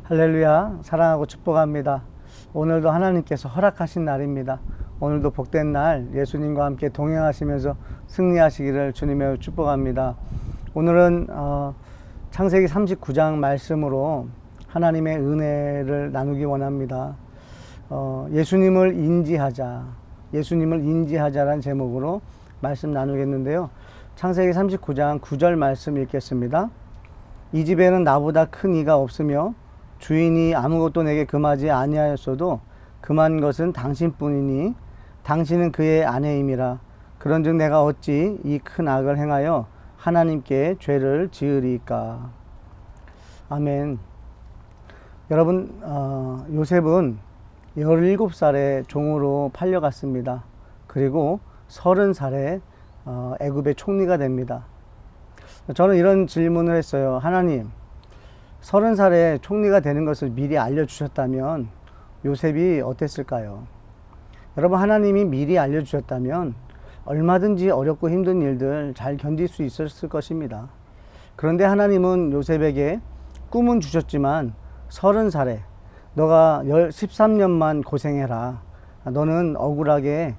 할렐루야, 사랑하고 축복합니다. 오늘도 하나님께서 허락하신 날입니다. 오늘도 복된 날 예수님과 함께 동행하시면서 승리하시기를 주님의 축복합니다. 오늘은 창세기 39장 말씀으로 하나님의 은혜를 나누기 원합니다. 예수님을 인지하자라는 제목으로 말씀 나누겠는데요. 창세기 39장 9절 말씀 읽겠습니다. 이 집에는 나보다 큰 이가 없으며 주인이 아무것도 내게 금하지 아니하였어도 금한 것은 당신뿐이니 당신은 그의 아내임이라. 그런즉 내가 어찌 이 큰 악을 행하여 하나님께 죄를 지으리까. 아멘. 여러분, 요셉은 17살에 종으로 팔려갔습니다. 그리고 30살에 애굽의 총리가 됩니다. 저는 이런 질문을 했어요. 하나님, 30살에 총리가 되는 것을 미리 알려주셨다면 요셉이 어땠을까요? 여러분, 하나님이 미리 알려주셨다면 얼마든지 어렵고 힘든 일들 잘 견딜 수 있었을 것입니다. 그런데 하나님은 요셉에게 꿈은 주셨지만 30살에 너가 13년만 고생해라. 너는 억울하게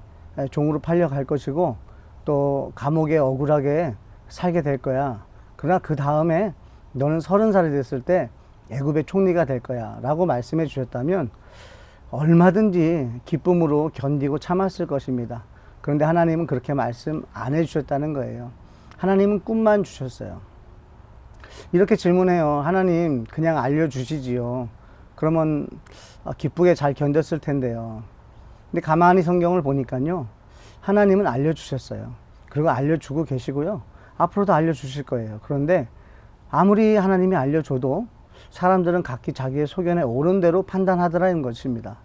종으로 팔려갈 것이고 또 감옥에 억울하게 살게 될 거야. 그러나 그 다음에 너는 30살이 됐을 때 애굽의 총리가 될 거야 라고 말씀해 주셨다면 얼마든지 기쁨으로 견디고 참았을 것입니다. 그런데 하나님은 그렇게 말씀 안 해주셨다는 거예요. 하나님은 꿈만 주셨어요. 이렇게 질문해요. 하나님, 그냥 알려주시지요. 그러면 기쁘게 잘 견뎠을 텐데요. 근데 가만히 성경을 보니까요, 하나님은 알려주셨어요. 그리고 알려주고 계시고요, 앞으로도 알려주실 거예요. 그런데 아무리 하나님이 알려줘도 사람들은 각기 자기의 소견에 옳은 대로 판단하더라는 것입니다.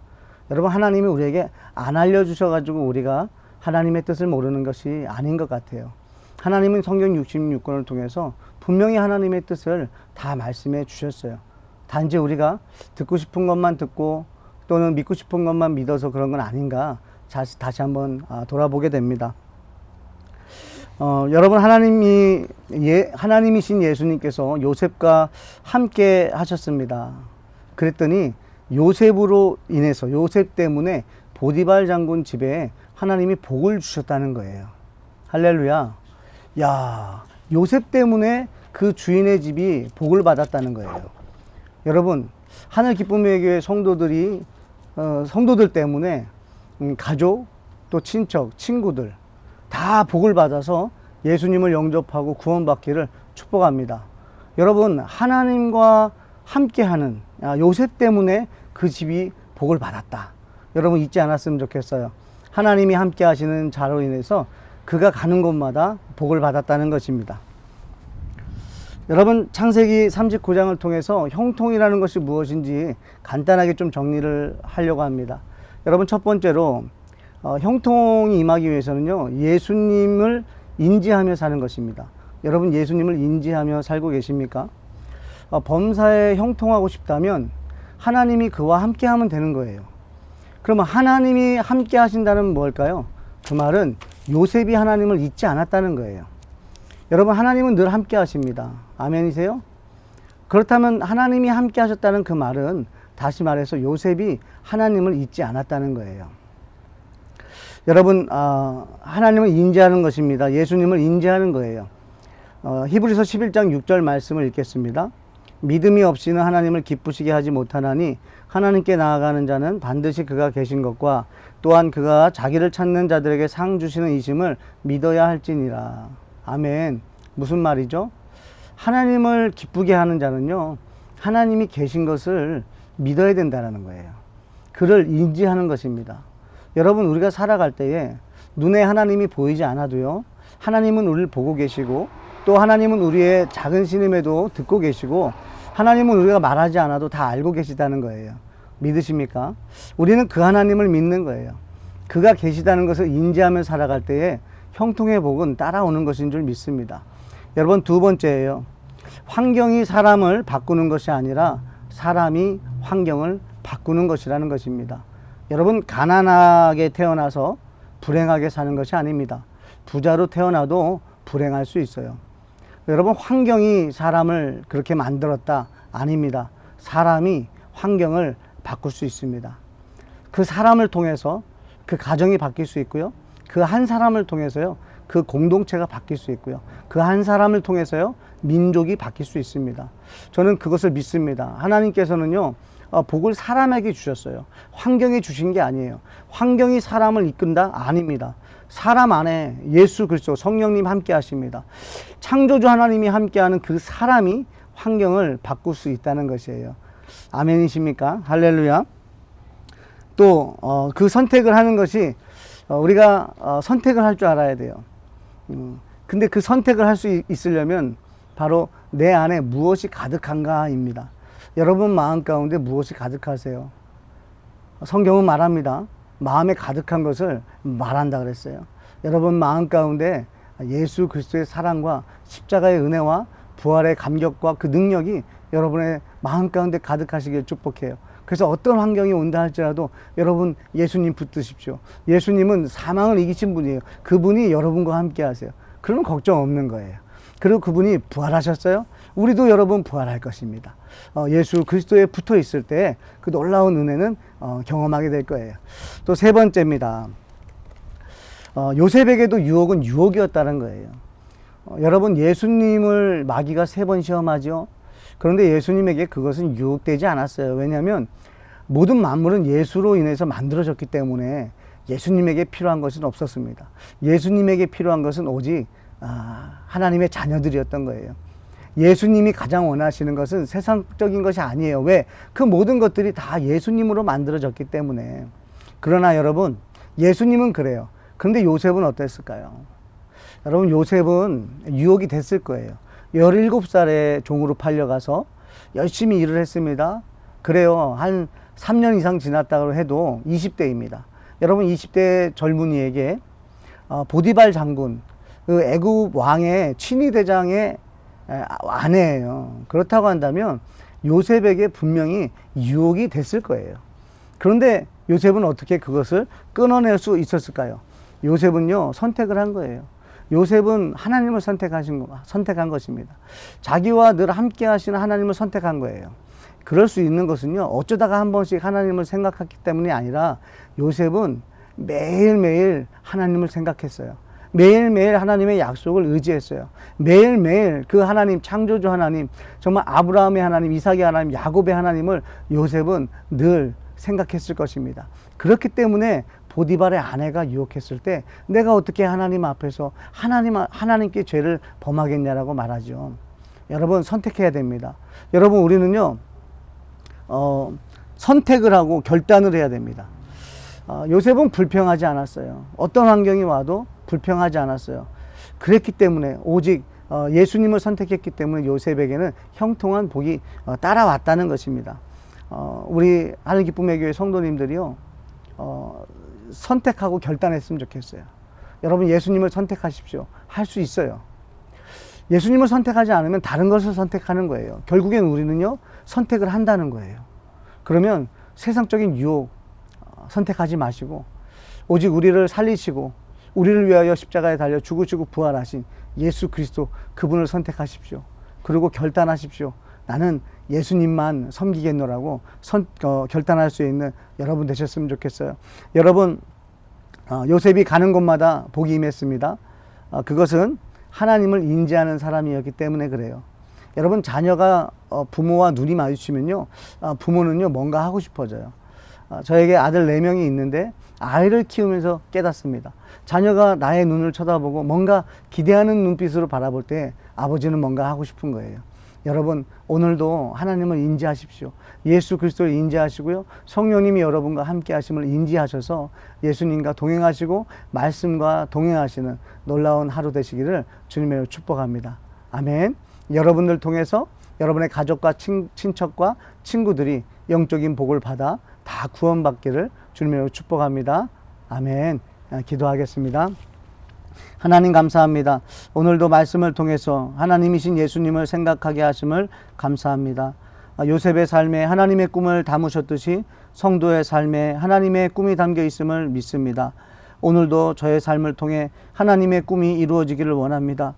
여러분, 하나님이 우리에게 안 알려주셔가지고 우리가 하나님의 뜻을 모르는 것이 아닌 것 같아요. 하나님은 성경 66권을 통해서 분명히 하나님의 뜻을 다 말씀해 주셨어요. 단지 우리가 듣고 싶은 것만 듣고 또는 믿고 싶은 것만 믿어서 그런 건 아닌가 다시 한번 돌아보게 됩니다. 여러분, 하나님이신 예수님께서 요셉과 함께 하셨습니다. 그랬더니 요셉으로 인해서, 요셉 때문에 보디발 장군 집에 하나님이 복을 주셨다는 거예요. 할렐루야. 야, 요셉 때문에 그 주인의 집이 복을 받았다는 거예요. 여러분, 하늘 기쁨의 교회 성도들 때문에 가족, 또 친척, 친구들 다 복을 받아서 예수님을 영접하고 구원받기를 축복합니다. 여러분, 하나님과 함께하는 요셉 때문에 그 집이 복을 받았다. 여러분, 잊지 않았으면 좋겠어요. 하나님이 함께 하시는 자로 인해서 그가 가는 곳마다 복을 받았다는 것입니다. 여러분, 창세기 39장을 통해서 형통이라는 것이 무엇인지 간단하게 좀 정리를 하려고 합니다. 여러분, 첫 번째로 형통이 임하기 위해서는요, 예수님을 인지하며 사는 것입니다. 여러분, 예수님을 인지하며 살고 계십니까? 범사에 형통하고 싶다면 하나님이 그와 함께 하면 되는 거예요. 그러면 하나님이 함께 하신다는 뭘까요? 그 말은 요셉이 하나님을 잊지 않았다는 거예요. 여러분, 하나님은 늘 함께 하십니다. 아멘이세요? 그렇다면 하나님이 함께 하셨다는 그 말은 다시 말해서 요셉이 하나님을 잊지 않았다는 거예요. 여러분, 하나님을 인지하는 것입니다. 예수님을 인지하는 거예요. 히브리서 11장 6절 말씀을 읽겠습니다. 믿음이 없이는 하나님을 기쁘시게 하지 못하나니 하나님께 나아가는 자는 반드시 그가 계신 것과 또한 그가 자기를 찾는 자들에게 상 주시는 이심을 믿어야 할지니라. 아멘. 무슨 말이죠? 하나님을 기쁘게 하는 자는요, 하나님이 계신 것을 믿어야 된다는 거예요. 그를 인지하는 것입니다. 여러분, 우리가 살아갈 때에 눈에 하나님이 보이지 않아도요, 하나님은 우리를 보고 계시고 또 하나님은 우리의 작은 신음에도 듣고 계시고 하나님은 우리가 말하지 않아도 다 알고 계시다는 거예요. 믿으십니까? 우리는 그 하나님을 믿는 거예요. 그가 계시다는 것을 인지하며 살아갈 때에 형통의 복은 따라오는 것인 줄 믿습니다. 여러분, 두 번째예요. 환경이 사람을 바꾸는 것이 아니라 사람이 환경을 바꾸는 것이라는 것입니다. 여러분, 가난하게 태어나서 불행하게 사는 것이 아닙니다. 부자로 태어나도 불행할 수 있어요. 여러분, 환경이 사람을 그렇게 만들었다? 아닙니다. 사람이 환경을 바꿀 수 있습니다. 그 사람을 통해서 그 가정이 바뀔 수 있고요. 그 한 사람을 통해서요. 그 공동체가 바뀔 수 있고요. 그 한 사람을 통해서요. 민족이 바뀔 수 있습니다. 저는 그것을 믿습니다. 하나님께서는요. 복을 사람에게 주셨어요. 환경에 주신 게 아니에요. 환경이 사람을 이끈다? 아닙니다. 사람 안에 예수 그리스도 성령님 함께 하십니다. 창조주 하나님이 함께하는 그 사람이 환경을 바꿀 수 있다는 것이에요. 아멘이십니까? 할렐루야. 또 그 선택을 하는 것이 우리가 선택을 할 줄 알아야 돼요. 근데 그 선택을 할 수 있으려면 바로 내 안에 무엇이 가득한가입니다. 여러분 마음 가운데 무엇이 가득하세요? 성경은 말합니다. 마음에 가득한 것을 말한다 그랬어요. 여러분 마음 가운데 예수 그리스도의 사랑과 십자가의 은혜와 부활의 감격과 그 능력이 여러분의 마음 가운데 가득하시길 축복해요. 그래서 어떤 환경이 온다 할지라도 여러분 예수님 붙드십시오. 예수님은 사망을 이기신 분이에요. 그분이 여러분과 함께 하세요. 그러면 걱정 없는 거예요. 그리고 그분이 부활하셨어요. 우리도 여러분 부활할 것입니다. 예수 그리스도에 붙어 있을 때 그 놀라운 은혜는 경험하게 될 거예요. 또 세 번째입니다. 요셉에게도 유혹은 유혹이었다는 거예요. 여러분 예수님을 마귀가 3번 시험하죠. 그런데 예수님에게 그것은 유혹되지 않았어요. 왜냐하면 모든 만물은 예수로 인해서 만들어졌기 때문에 예수님에게 필요한 것은 없었습니다. 예수님에게 필요한 것은 오직 하나님의 자녀들이었던 거예요. 예수님이 가장 원하시는 것은 세상적인 것이 아니에요. 왜? 그 모든 것들이 다 예수님으로 만들어졌기 때문에. 그러나 여러분 예수님은 그래요. 그런데 요셉은 어땠을까요? 여러분 요셉은 유혹이 됐을 거예요. 17살에 종으로 팔려가서 열심히 일을 했습니다. 그래요. 한 3년 이상 지났다고 해도 20대입니다. 여러분 20대 젊은이에게 보디발 장군, 그 애굽 왕의 친위대장의 아내예요. 그렇다고 한다면 요셉에게 분명히 유혹이 됐을 거예요. 그런데 요셉은 어떻게 그것을 끊어낼 수 있었을까요? 요셉은요 선택을 한 거예요. 요셉은 하나님을 선택한 것입니다. 자기와 늘 함께 하시는 하나님을 선택한 거예요. 그럴 수 있는 것은요 어쩌다가 한 번씩 하나님을 생각했기 때문이 아니라 요셉은 매일매일 하나님을 생각했어요. 매일매일 하나님의 약속을 의지했어요. 매일매일 그 하나님, 창조주 하나님, 정말 아브라함의 하나님, 이삭의 하나님, 야곱의 하나님을 요셉은 늘 생각했을 것입니다. 그렇기 때문에 보디발의 아내가 유혹했을 때 내가 어떻게 하나님 앞에서 하나님께 죄를 범하겠냐라고 말하죠. 여러분 선택해야 됩니다. 여러분 우리는요 선택을 하고 결단을 해야 됩니다. 요셉은 불평하지 않았어요. 어떤 환경이 와도 불평하지 않았어요. 그랬기 때문에 오직 예수님을 선택했기 때문에 요셉에게는 형통한 복이 따라왔다는 것입니다. 우리 하늘기쁨의 교회 성도님들이요 선택하고 결단했으면 좋겠어요. 여러분 예수님을 선택하십시오. 할 수 있어요. 예수님을 선택하지 않으면 다른 것을 선택하는 거예요. 결국엔 우리는요 선택을 한다는 거예요. 그러면 세상적인 유혹 선택하지 마시고 오직 우리를 살리시고 우리를 위하여 십자가에 달려 죽으시고 부활하신 예수 그리스도 그분을 선택하십시오. 그리고 결단하십시오. 나는 예수님만 섬기겠노라고 결단할 수 있는 여러분 되셨으면 좋겠어요. 여러분 요셉이 가는 곳마다 복이 임했습니다. 그것은 하나님을 인지하는 사람이었기 때문에 그래요. 여러분 자녀가 부모와 눈이 마주치면요 부모는요 뭔가 하고 싶어져요. 저에게 아들 4명이 있는데 아이를 키우면서 깨닫습니다. 자녀가 나의 눈을 쳐다보고 뭔가 기대하는 눈빛으로 바라볼 때 아버지는 뭔가 하고 싶은 거예요. 여러분 오늘도 하나님을 인지하십시오. 예수 그리스도를 인지하시고요. 성령님이 여러분과 함께 하심을 인지하셔서 예수님과 동행하시고 말씀과 동행하시는 놀라운 하루 되시기를 주님으로 축복합니다. 아멘. 여러분들 통해서 여러분의 가족과 친척과 친구들이 영적인 복을 받아 다 구원받기를 주님으로 축복합니다. 아멘. 기도하겠습니다. 하나님 감사합니다. 오늘도 말씀을 통해서 하나님이신 예수님을 생각하게 하심을 감사합니다. 요셉의 삶에 하나님의 꿈을 담으셨듯이 성도의 삶에 하나님의 꿈이 담겨 있음을 믿습니다. 오늘도 저의 삶을 통해 하나님의 꿈이 이루어지기를 원합니다.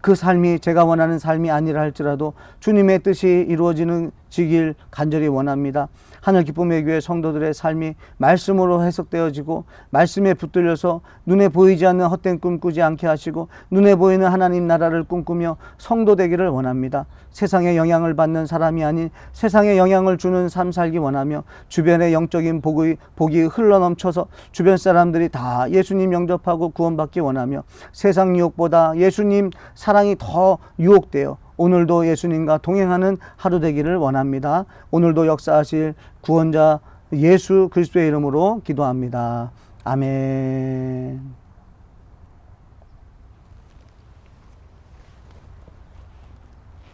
그 삶이 제가 원하는 삶이 아니라 할지라도 주님의 뜻이 이루어지길 간절히 원합니다. 하늘 기쁨의 교회 성도들의 삶이 말씀으로 해석되어지고 말씀에 붙들려서 눈에 보이지 않는 헛된 꿈 꾸지 않게 하시고 눈에 보이는 하나님 나라를 꿈꾸며 성도 되기를 원합니다. 세상에 영향을 받는 사람이 아닌 세상에 영향을 주는 삶 살기 원하며 주변의 영적인 복이 흘러넘쳐서 주변 사람들이 다 예수님 영접하고 구원받기 원하며 세상 유혹보다 예수님 사랑이 더 유혹되어 오늘도 예수님과 동행하는 하루 되기를 원합니다. 오늘도 역사하실 구원자 예수 그리스도의 이름으로 기도합니다. 아멘.